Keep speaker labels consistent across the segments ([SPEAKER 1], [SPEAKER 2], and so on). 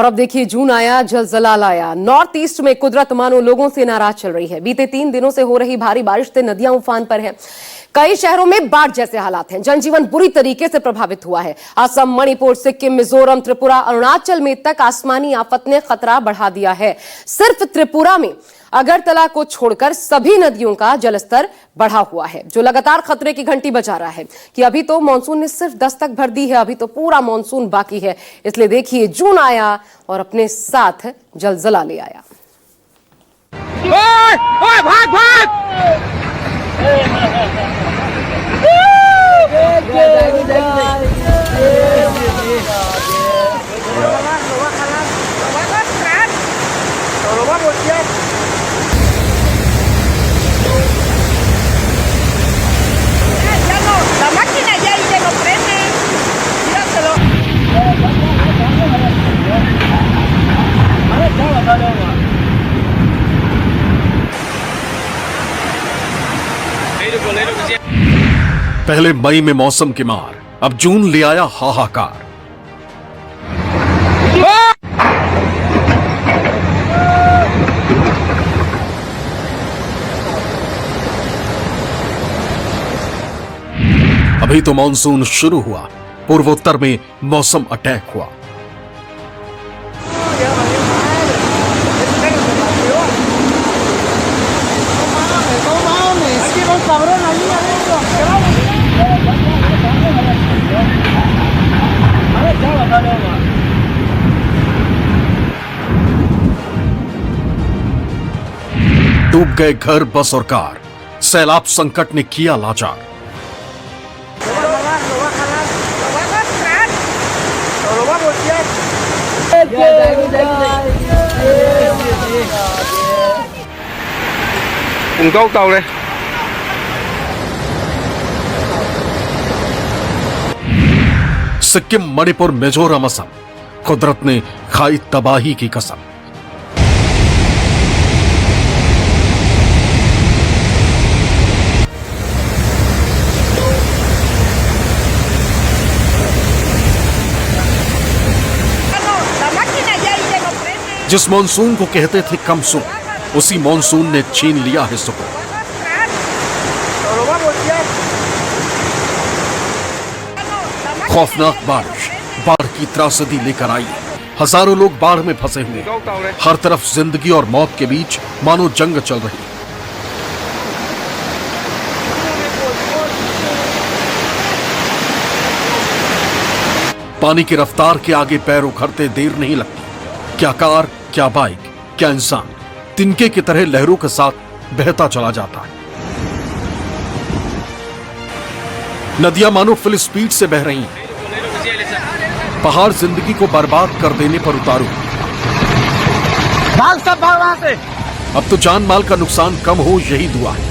[SPEAKER 1] और अब देखिए, जून आया जलजलाल आया। नॉर्थ ईस्ट में कुदरत मानो लोगों से नाराज चल रही है। बीते 3 दिनों से हो रही भारी बारिश से नदियां उफान पर हैं। कई शहरों में बाढ़ जैसे हालात हैं। जनजीवन बुरी तरीके से प्रभावित हुआ है। असम, मणिपुर, सिक्किम, मिजोरम, त्रिपुरा, अरुणाचल में तक आसमानी आफत ने खतरा बढ़ा दिया है। सिर्फ त्रिपुरा में अगरतला को छोड़कर सभी नदियों का जलस्तर बढ़ा हुआ है, जो लगातार खतरे की घंटी बजा रहा है कि अभी तो मानसून ने सिर्फ दस्तक भर दी है, अभी तो पूरा मानसून बाकी है। इसलिए देखिए, जून आया और अपने साथ जलजला ले आया।
[SPEAKER 2] ओए, ओए, भाग भाग!
[SPEAKER 3] पहले मई में मौसम की मार, अब जून ले आया हाहाकार। अभी तो मानसून शुरू हुआ, पूर्वोत्तर में मौसम अटैक हुआ। डूब गए घर, बस और कार। सैलाब संकट ने किया लाचार। सिक्किम, मणिपुर, मिजोरम, असम, कुदरत ने खाई तबाही की कसम। जिस मॉनसून को कहते थे कम सुन, उसी मॉनसून ने छीन लिया है सुकून। खौफनाक बारिश बाढ़ की त्रासदी लेकर आई। हजारों लोग बाढ़ में फंसे हुए। हर तरफ जिंदगी और मौत के बीच मानो जंग चल रही। पानी की रफ्तार के आगे पैर उखड़ते देर नहीं लगती। क्या कार, क्या बाइक, क्या इंसान, तिनके की तरह लहरों के साथ बहता चला जाता है। नदियां मानो फुल स्पीड से बह रही हैं। पहाड़ जिंदगी को बर्बाद कर देने पर उतारू।
[SPEAKER 2] भाग सब, भाग वहां से।
[SPEAKER 3] अब तो जान माल का नुकसान कम हो, यही दुआ है।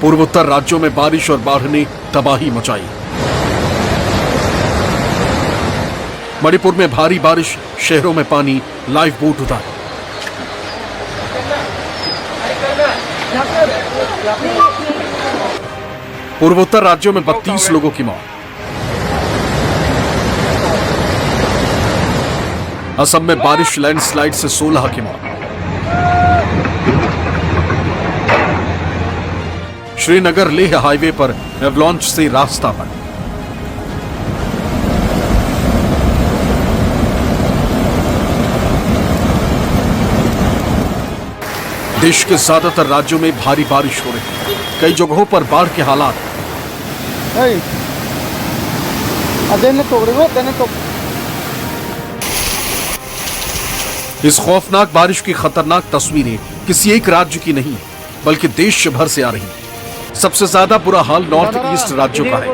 [SPEAKER 3] पूर्वोत्तर राज्यों में बारिश और बाढ़ ने तबाही मचाई। मणिपुर में भारी बारिश, शहरों में पानी, लाइफ बोट उतारे। पूर्वोत्तर राज्यों में 32 लोगों की मौत। असम में बारिश, लैंडस्लाइड से 16 की मौत। श्रीनगर लेह हाईवे पर एवलांच से रास्ता बंद। देश के ज्यादातर राज्यों में भारी बारिश हो रही है। कई जगहों पर बाढ़ के हालात। इस खौफनाक बारिश की खतरनाक तस्वीरें किसी एक राज्य की नहीं, बल्कि देश भर से आ रही हैं। सबसे ज्यादा बुरा हाल नॉर्थ ईस्ट राज्यों का है,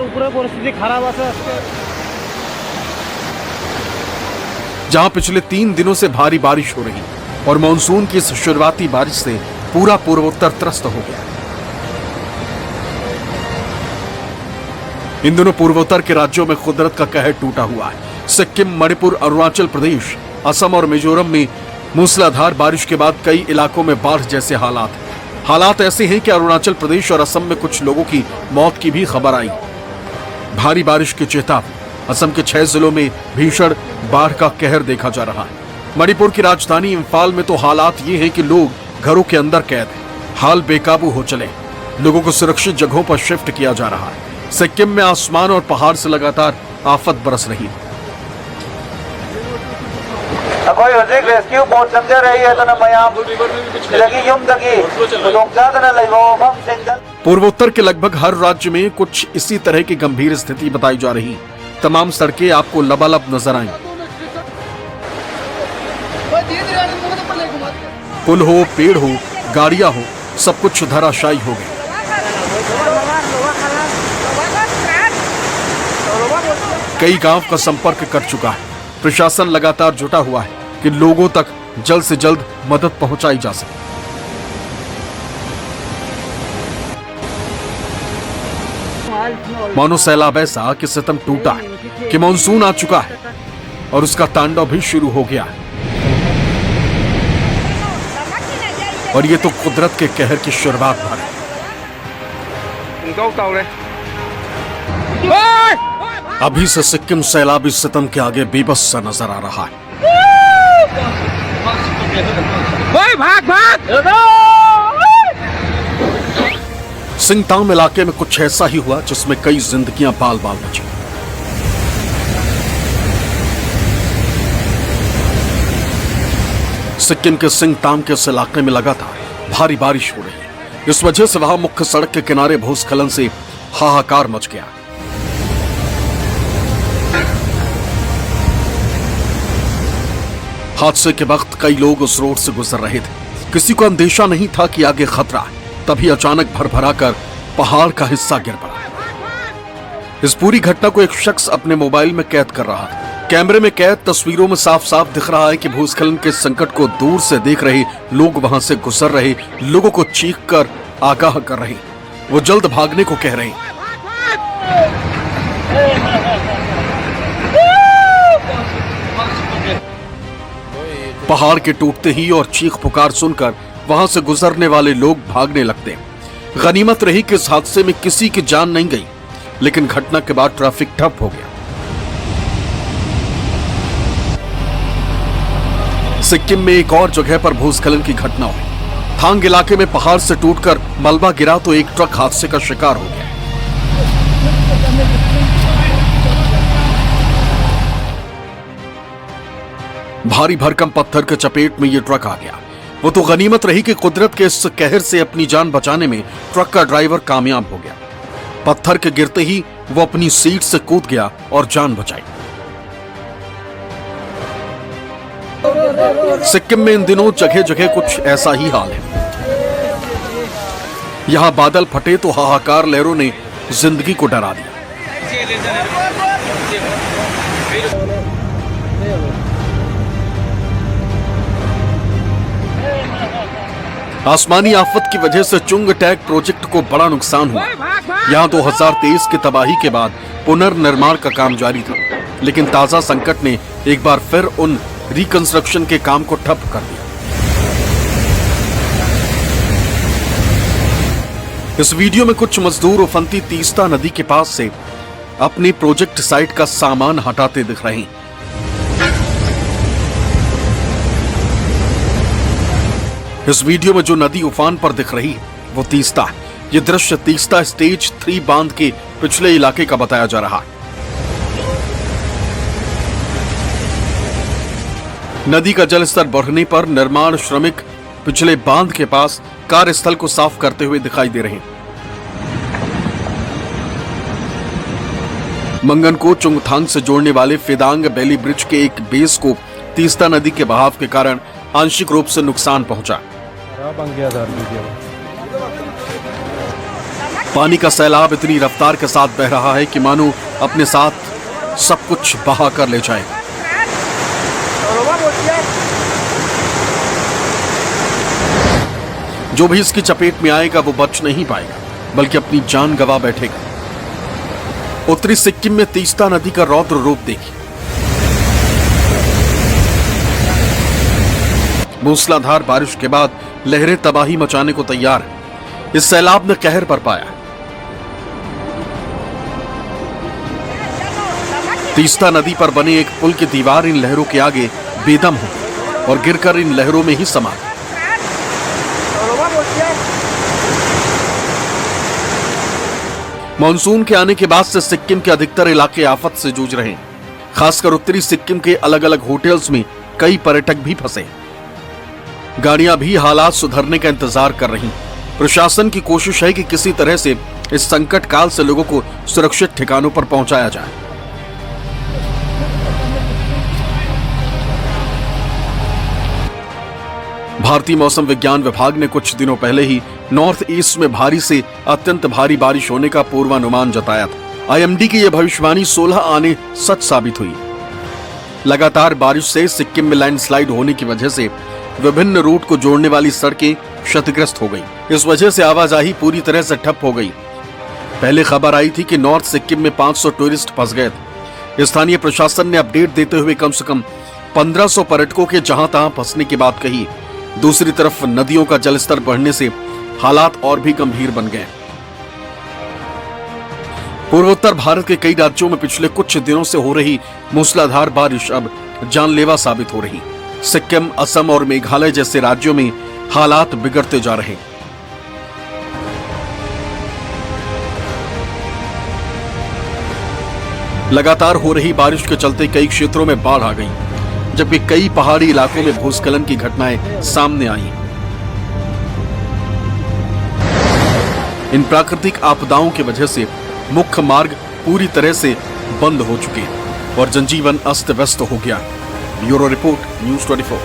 [SPEAKER 3] जहां पिछले 3 दिनों से भारी बारिश हो रही है और मानसून की इस शुरुआती बारिश से पूरा पूर्वोत्तर त्रस्त हो गया। इन दिनों पूर्वोत्तर के राज्यों में कुदरत का कहर टूटा हुआ है। सिक्किम, मणिपुर, अरुणाचल प्रदेश, असम और मिजोरम में मूसलाधार बारिश के बाद कई इलाकों में बाढ़ जैसे हालात हैं। हालात ऐसे हैं कि अरुणाचल प्रदेश और असम में कुछ लोगों की मौत की भी खबर आई। भारी बारिश की चेतावनी। असम के 6 जिलों में भीषण बाढ़ का कहर देखा जा रहा है। मणिपुर की राजधानी इम्फाल में तो हालात ये हैं कि लोग घरों के अंदर कैद हैं। हाल बेकाबू हो चले, लोगों को सुरक्षित जगहों पर शिफ्ट किया जा रहा है। सिक्किम में आसमान और पहाड़ से लगातार आफत बरस रही है।
[SPEAKER 4] कोई रेस्क्यू बोट समझ रही है तो
[SPEAKER 3] पूर्वोत्तर के लगभग हर राज्य में कुछ इसी तरह की गंभीर स्थिति बताई जा रही। तमाम सड़कें आपको लबालब नजर आएं। पुल हो, पेड़ हो, गाड़ियां हो, सब कुछ धराशायी हो गए। कई गांव का संपर्क कट चुका है। प्रशासन लगातार जुटा हुआ है कि लोगों तक जल्द से जल्द मदद पहुंचाई जा सके। मानो सैलाब ऐसा कि सितम टूटा है कि मानसून आ चुका है और उसका तांडव भी शुरू हो गया है। और ये तो कुदरत के कहर की शुरुआत भर है। अभी से सिक्किम सैलाबी सितम के आगे बेबस सा नजर आ रहा है।
[SPEAKER 2] भाग भाग।
[SPEAKER 3] सिंगताम इलाके में कुछ ऐसा ही हुआ जिसमें कई जिंदगियां बाल बाल बची। सिक्किम के सिंगताम के इस इलाके में लगातार भारी बारिश हो रही है। इस वजह से वहां मुख्य सड़क के किनारे भूस्खलन से हाहाकार मच गया। हादसे के वक्त कई लोग उस रोड से गुजर रहे थे। किसी को अंदेशा नहीं था कि आगे खतरा है। तभी अचानक भरभरा कर पहाड़ का हिस्सा गिर पड़ा। इस पूरी घटना को एक शख्स अपने मोबाइल में कैद कर रहा था। कैमरे में कैद तस्वीरों में साफ साफ दिख रहा है कि भूस्खलन के संकट को दूर से देख रहे लोग वहां से गुजर रहे लोगों को चीख कर आगाह कर रहे। वो जल्द भागने को कह रहे। पहाड़ के टूटते ही और चीख पुकार सुनकर वहां से गुजरने वाले लोग भागने लगते। गनीमत रही कि इस हादसे में किसी की जान नहीं गई, लेकिन घटना के बाद ट्रैफिक ठप हो गया। सिक्किम में एक और जगह पर भूस्खलन की घटना हुई। थांग इलाके में पहाड़ से टूटकर मलबा गिरा तो एक ट्रक हादसे का शिकार हो गया। भारी भरकम पत्थर के चपेट में यह ट्रक आ गया। वो तो गनीमत रही कि कुदरत के इस कहर से अपनी जान बचाने में ट्रक का ड्राइवर कामयाब हो गया। पत्थर के गिरते ही वो अपनी सीट से कूद गया और जान बचाई। सिक्किम में इन दिनों जगह जगह कुछ ऐसा ही हाल है। यहां बादल फटे तो हाहाकार लहरों ने जिंदगी को डरा दिया। आसमानी आफत की वजह से चुंगटैक प्रोजेक्ट को बड़ा नुकसान हुआ। यहां 2023 की तबाही के बाद पुनर्निर्माण का काम जारी था, लेकिन ताजा संकट ने एक बार फिर उन रिकंस्ट्रक्शन के काम को ठप कर दिया। इस वीडियो में कुछ मजदूर उफनती तीस्ता नदी के पास से अपने प्रोजेक्ट साइट का सामान हटाते दिख रहे हैं। इस वीडियो में जो नदी उफान पर दिख रही है वो तीस्ता है। ये दृश्य तीस्ता स्टेज 3 बांध के पिछले इलाके का बताया जा रहा है। नदी का जलस्तर बढ़ने पर निर्माण श्रमिक पिछले बांध के पास कार्यस्थल को साफ करते हुए दिखाई दे रहे हैं। मंगन को चुंगथांग से जोड़ने वाले फेदांग बैली ब्रिज के एक बेस को तीस्ता नदी के बहाव के कारण आंशिक रूप से नुकसान पहुंचा। पानी का सैलाब इतनी रफ्तार के साथ बह रहा है कि मानो अपने साथ सब कुछ बहा कर ले जाए। जो भी इसकी चपेट में आएगा वो बच नहीं पाएगा, बल्कि अपनी जान गंवा बैठेगा। उत्तरी सिक्किम में तीस्ता नदी का रौद्र रूप देखिए। मूसलाधार बारिश के बाद लहरें तबाही मचाने को तैयार हैं। इस सैलाब ने कहर बरपाया। तीस्ता नदी पर बने एक पुल की दीवार इन लहरों के आगे बेदम हो गई और गिरकर इन लहरों में ही समा गई। मानसून के आने के बाद से सिक्किम के अधिकतर इलाके आफत से जूझ रहे हैं। खासकर उत्तरी सिक्किम के अलग अलग होटल्स में कई पर्यटक भी फंसे। गाड़ियां भी हालात सुधरने का इंतजार कर रही। प्रशासन की कोशिश है कि किसी तरह से इस संकट काल से लोगों को सुरक्षित ठिकानों पर पहुंचाया जाए। भारतीय मौसम विज्ञान विभाग ने कुछ दिनों पहले ही नॉर्थ ईस्ट में भारी से अत्यंत भारी बारिश होने का पूर्वानुमान जताया था। आईएमडी की यह भविष्यवाणी 16 आने सच साबित हुई। लगातार बारिश से सिक्किम में लैंडस्लाइड होने की वजह से विभिन्न रूट को जोड़ने वाली सड़कें क्षतिग्रस्त हो गई। इस वजह से आवाजाही पूरी तरह से ठप हो गई। पहले खबर आई थी कि नॉर्थ सिक्किम में 500 टूरिस्ट फंस गए थे। स्थानीय प्रशासन ने अपडेट देते हुए कम से कम 1500 पर्यटकों के जहां तहां फंसने की बात कही। दूसरी तरफ नदियों का जलस्तर बढ़ने से हालात और भी गंभीर बन गए। पूर्वोत्तर भारत के कई राज्यों में पिछले कुछ दिनों से हो रही मूसलाधार बारिश अब जानलेवा साबित हो रही। सिक्किम, असम और मेघालय जैसे राज्यों में हालात बिगड़ते जा रहे। लगातार हो रही बारिश के चलते कई क्षेत्रों में बाढ़ आ गई, जबकि कई पहाड़ी इलाकों में भूस्खलन की घटनाएं सामने आई। इन प्राकृतिक आपदाओं की वजह से मुख्य मार्ग पूरी तरह से बंद हो चुके हैं और जनजीवन अस्त व्यस्त हो गया। Bureau report, news 24।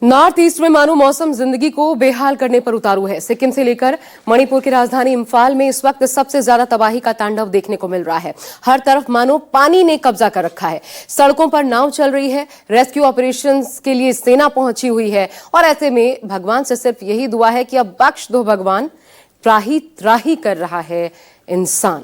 [SPEAKER 1] North east में मानो मौसम जिंदगी को बेहाल करने पर उतारू है। सिक्किम से लेकर मणिपुर की राजधानी इम्फाल में इस वक्त सबसे ज्यादा तबाही का तांडव देखने को मिल रहा है। हर तरफ मानो पानी ने कब्जा कर रखा है। सड़कों पर नाव चल रही है। रेस्क्यू ऑपरेशंस के लिए सेना पहुंची हुई है और ऐसे में भगवान से सिर्फ यही दुआ है कि अब बख्श दो भगवान, त्राही त्राही कर रहा है इंसान।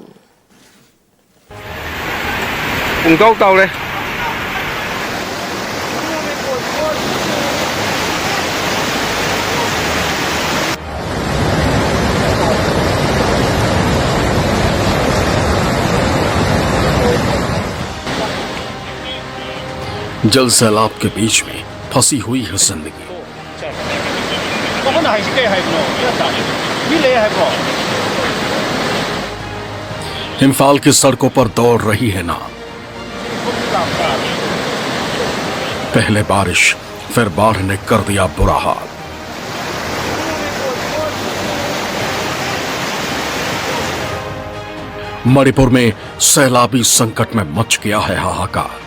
[SPEAKER 3] जल सैलाब के बीच में फंसी हुई है जिंदगी। इम्फाल की सड़कों पर दौड़ रही है नाव। पहले बारिश, फिर बाढ़ ने कर दिया बुरा हाल। मणिपुर में सैलाबी संकट में मच गया है हाहाकार।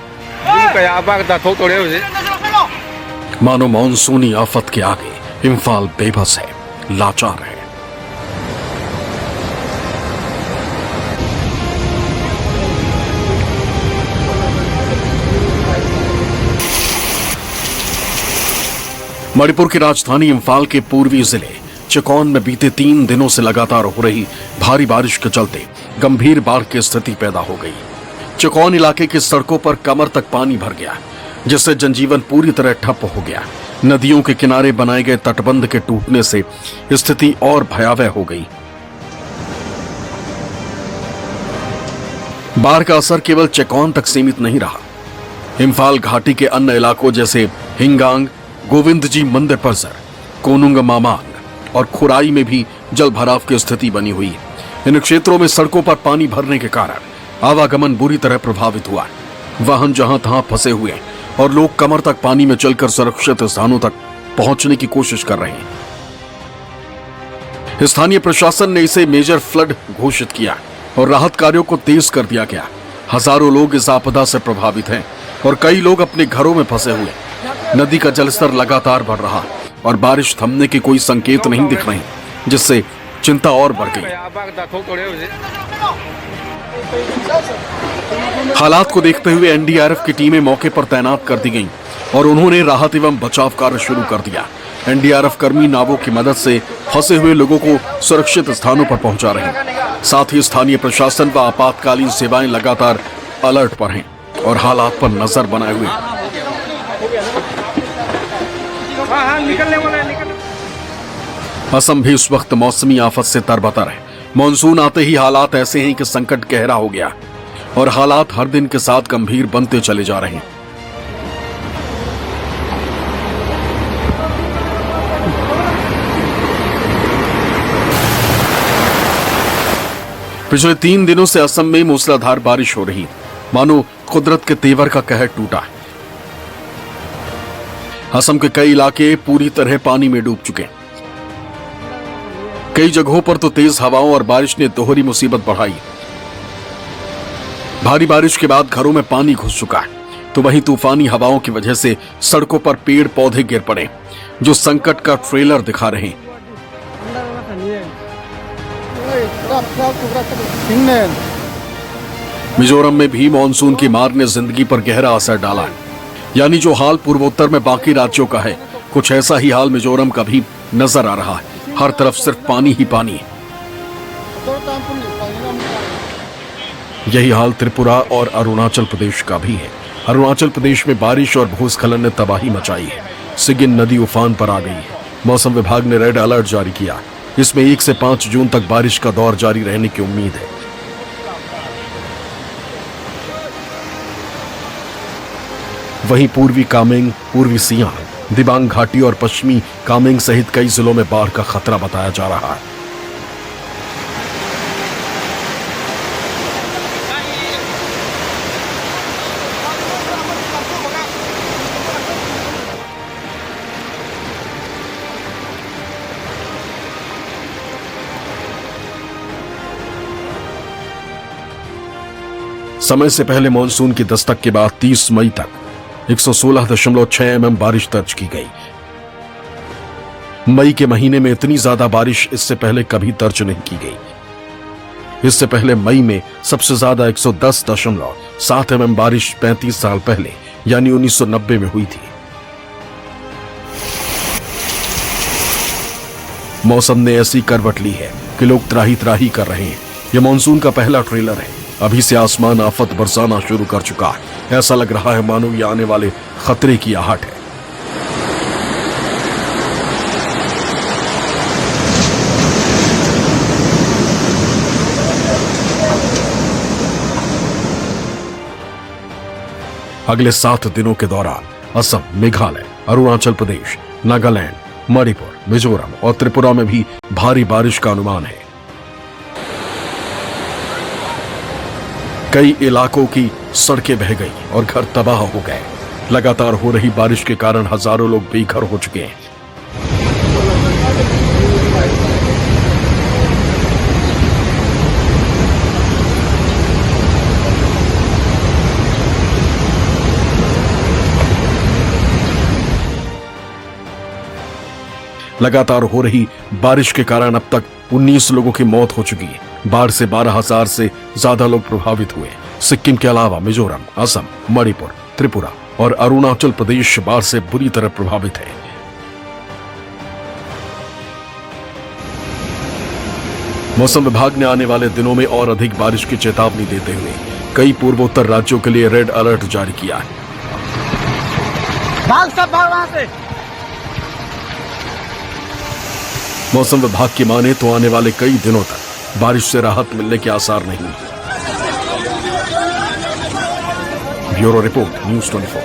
[SPEAKER 3] मानो मानसूनी आफत के आगे इम्फाल बेबस है, लाचार है। मणिपुर की राजधानी इम्फाल के पूर्वी जिले चिकौन में बीते 3 दिनों से लगातार हो रही भारी बारिश के चलते गंभीर बाढ़ की स्थिति पैदा हो गई। चिकौन इलाके की सड़कों पर कमर तक पानी भर गया, जिससे जनजीवन पूरी तरह ठप हो गया। नदियों के किनारे बनाए गए तटबंध के टूटने से स्थिति और भयावह हो गई। बाढ़ का असर केवल चिकौन तक सीमित नहीं रहा। इम्फाल घाटी के अन्य इलाकों जैसे हिंगांग, गोविंद जी मंदिर परिसर, कोनुंग मामांग और खुराई में भी जल भराव की स्थिति बनी हुई। इन क्षेत्रों में सड़कों पर पानी भरने के कारण आवागमन बुरी तरह प्रभावित हुआ। वाहन जहां तहां फंसे हुए और लोग कमर तक पानी में चलकर सुरक्षित स्थानों तक पहुंचने की कोशिश कर रहे हैं। स्थानीय प्रशासन ने इसे मेजर फ्लड घोषित किया और राहत कार्यों को तेज कर दिया गया। हजारों लोग इस आपदा से प्रभावित हैं और कई लोग अपने घरों में फंसे हुए। नदी का जलस्तर लगातार बढ़ रहा और बारिश थमने के कोई संकेत नहीं दिख रहे, जिससे चिंता और बढ़ गई। हालात को देखते हुए एनडीआरएफ की टीमें मौके पर तैनात कर दी गईं और उन्होंने राहत एवं बचाव कार्य शुरू कर दिया। एनडीआरएफ कर्मी नावों की मदद से फंसे हुए लोगों को सुरक्षित स्थानों पर पहुंचा रहे हैं। साथ ही स्थानीय प्रशासन व आपातकालीन सेवाएं लगातार अलर्ट पर हैं और हालात पर नजर बनाए हुए। असम भी इस वक्त मौसमी आफत से तरबतर है। मॉनसून आते ही हालात ऐसे हैं कि संकट गहरा हो गया और हालात हर दिन के साथ गंभीर बनते चले जा रहे हैं। पिछले 3 दिनों से असम में मूसलाधार बारिश हो रही है, मानो कुदरत के तेवर का कहर टूटा है। असम के कई इलाके पूरी तरह पानी में डूब चुके हैं। कई जगहों पर तो तेज हवाओं और बारिश ने दोहरी मुसीबत बढ़ाई। भारी बारिश के बाद घरों में पानी घुस चुका है, तो वहीं तूफानी हवाओं की वजह से सड़कों पर पेड़ पौधे गिर पड़े, जो संकट का ट्रेलर दिखा रहे हैं। मिजोरम में भी मानसून की मार ने जिंदगी पर गहरा असर डाला है। यानी जो हाल पूर्वोत्तर में बाकी राज्यों का है, कुछ ऐसा ही हाल मिजोरम का भी नजर आ रहा है। हर तरफ सिर्फ पानी ही पानी है। यही हाल त्रिपुरा और अरुणाचल प्रदेश का भी है। अरुणाचल प्रदेश में बारिश और भूस्खलन ने तबाही मचाई है। सिगिन नदी उफान पर आ गई है। मौसम विभाग ने रेड अलर्ट जारी किया। इसमें 1 से 5 जून तक बारिश का दौर जारी रहने की उम्मीद है। वहीं पूर्वी कामेंग, पूर्वी सियांग, दिबांग घाटी और पश्चिमी कामेंग सहित कई जिलों में बाढ़ का खतरा बताया जा रहा है। समय से पहले मानसून की दस्तक के बाद 30 मई तक 116.6 mm बारिश दर्ज की गई। मई के महीने में इतनी ज्यादा बारिश इससे पहले कभी दर्ज नहीं की गई। इससे पहले मई में सबसे ज्यादा 110.7 mm बारिश 35 साल पहले यानी 1990 में हुई थी। मौसम ने ऐसी करवट ली है कि लोग त्राही त्राही कर रहे हैं। यह मानसून का पहला ट्रेलर है। अभी से आसमान आफत बरसाना शुरू कर चुका है। ऐसा लग रहा है मानो ये आने वाले खतरे की आहट है। अगले 7 दिनों के दौरान असम, मेघालय, अरुणाचल प्रदेश, नागालैंड, मणिपुर, मिजोरम और त्रिपुरा में भी भारी बारिश का अनुमान है। कई इलाकों की सड़कें बह गई और घर तबाह हो गए। लगातार हो रही बारिश के कारण हजारों लोग बेघर हो चुके हैं। लगातार हो रही बारिश के कारण अब तक 19 लोगों की मौत हो चुकी है। बाढ़ से 12,000 से ज्यादा लोग प्रभावित हुए। सिक्किम के अलावा मिजोरम, असम, मणिपुर, त्रिपुरा और अरुणाचल प्रदेश बाढ़ से बुरी तरह प्रभावित है। मौसम विभाग ने आने वाले दिनों में और अधिक बारिश की चेतावनी देते हुए कई पूर्वोत्तर राज्यों के लिए रेड अलर्ट जारी किया है। मौसम विभाग की माने तो आने वाले कई दिनों तक बारिश से राहत मिलने के आसार नहीं। Bureau report, news 24।